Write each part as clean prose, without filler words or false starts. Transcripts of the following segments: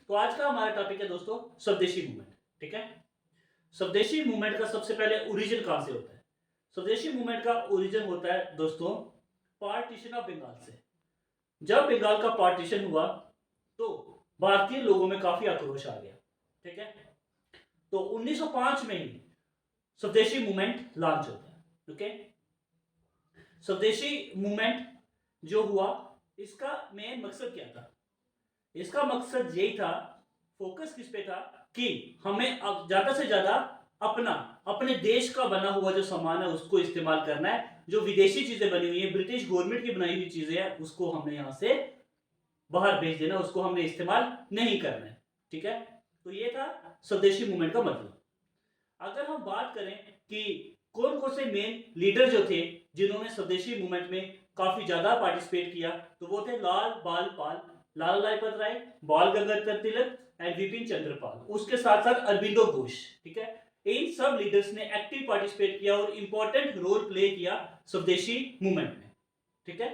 तो आज का हमारा टॉपिक है दोस्तों स्वदेशी मूवमेंट। ठीक है, स्वदेशी मूवमेंट का सबसे पहले ओरिजिन कहां से होता है? स्वदेशी मूवमेंट का ओरिजिन होता है दोस्तों पार्टीशन ऑफ बंगाल से। जब बंगाल का पार्टीशन हुआ तो भारतीय लोगों में काफी आक्रोश आ गया। ठीक है, तो 1905 में ही स्वदेशी मूवमेंट लॉन्च होता है। ओके, स्वदेशी मूवमेंट जो हुआ इसका मेन मकसद क्या था? इसका मकसद यही था, फोकस किस पे था कि हमें अब ज्यादा से ज्यादा अपने देश का बना हुआ जो सामान है उसको इस्तेमाल करना है। जो विदेशी चीजें बनी हुई है, ब्रिटिश गवर्नमेंट की बनाई हुई चीजें हैं, उसको हमने यहां से बाहर भेज देना, उसको हमने इस्तेमाल नहीं करना है। ठीक है, तो ये था स्वदेशी मूवमेंट का मतलब। अगर हम बात करें कि कौन कौन से मेन लीडर जो थे जिन्होंने स्वदेशी मूवमेंट में काफी ज्यादा पार्टिसिपेट किया, तो वो थे लाल बाल पाल, लाला लाजपत राय, बाल गंगाधर तिलक एंड विपिन चंद्र पाल, उसके साथ साथ अरबिंदो घोष। ठीक है, इन सब लीडर्स ने एक्टिव पार्टिसिपेट किया और इंपॉर्टेंट रोल प्ले किया स्वदेशी मूवमेंट में। ठीक है,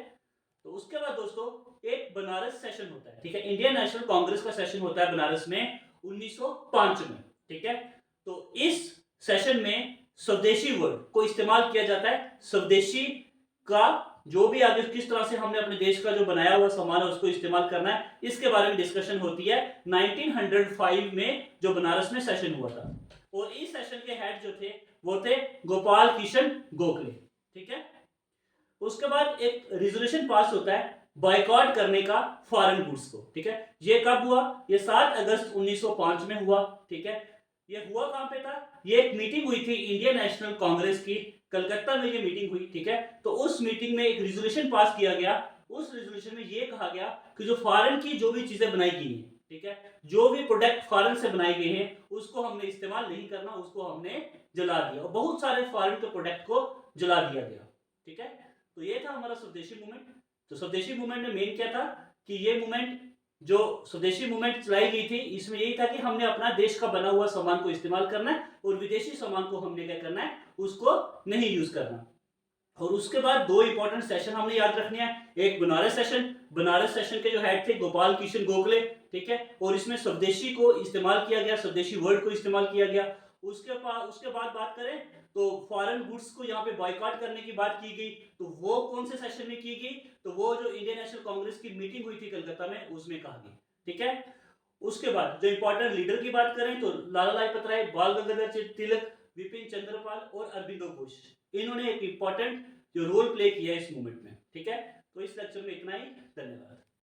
तो उसके बाद दोस्तों एक बनारस सेशन होता है। ठीक है, इंडियन नेशनल कांग्रेस का सेशन होता है बनारस में 1905 में। ठीक है, तो इस सेशन में स्वदेशी वर्ड को इस्तेमाल किया जाता है। स्वदेशी का जो भी आगे किस तरह से हमने अपने देश का जो बनाया हुआ सामान है उसको इस्तेमाल करना है, इसके बारे में डिस्कशन होती है 1905 में जो बनारस में सेशन हुआ था। और इस सेशन के हेड जो थे वो थे गोपाल किशन गोखले। ठीक है, उसके बाद एक रिजोल्यूशन पास होता है बाइकआउट करने का फॉरेन गुड्स को। ठीक है, ये कब हुआ? ये 7 अगस्त 1905 में हुआ। ठीक है, ये हुआ कहां पे था? ये एक मीटिंग हुई थी इंडियन नेशनल कांग्रेस की, कलकत्ता में ये मीटिंग हुई। ठीक है, तो उस मीटिंग में एक रिजोल्यूशन पास किया गया। उस रिजोल्यूशन में ये कहा गया कि जो फॉरेन की जो भी चीजें बनाई गई हैं, ठीक है, जो भी प्रोडक्ट फॉरेन से बनाए गए हैं उसको हमने इस्तेमाल नहीं करना, उसको हमने जला दिया। और बहुत सारे फॉरेन के प्रोडक्ट को जला दिया गया। ठीक है, तो ये था हमारा स्वदेशी मूवमेंट। तो स्वदेशी मूवमेंट में मेन क्या था कि ये मूवमेंट जो स्वदेशी मूवमेंट चलाई गई थी इसमें यही था कि हमने अपना देश का बना हुआ सामान को इस्तेमाल करना है और विदेशी सामान को हमने क्या करना है, उसको नहीं यूज करना। और उसके बाद दो इंपॉर्टेंट सेशन हमने याद रखने हैं। एक बनारस सेशन, बनारस सेशन के जो हेड थे गोपाल किशन गोखले। ठीक है, और इसमें स्वदेशी को इस्तेमाल किया गया, स्वदेशी वर्ड को इस्तेमाल किया गया। उसके बाद बात करें तो फॉरेन गुड्स को यहाँ पे बॉयकॉट करने की बात की गई। तो वो कौन से सेशन में की गई? तो वो जो इंडियन नेशनल कांग्रेस की मीटिंग हुई थी कलकत्ता में उसमें कहा गई। ठीक है, उसके बाद जो इंपॉर्टेंट लीडर की बात करें तो लाला लाजपत राय, बाल गंगाधर तिलक, विपिन चंद्रपाल और अरबिंदो घोष, इन्होंने एक इंपॉर्टेंट जो रोल प्ले किया है इस मूवमेंट में। ठीक है, तो इस लेक्चर में इतना ही। धन्यवाद।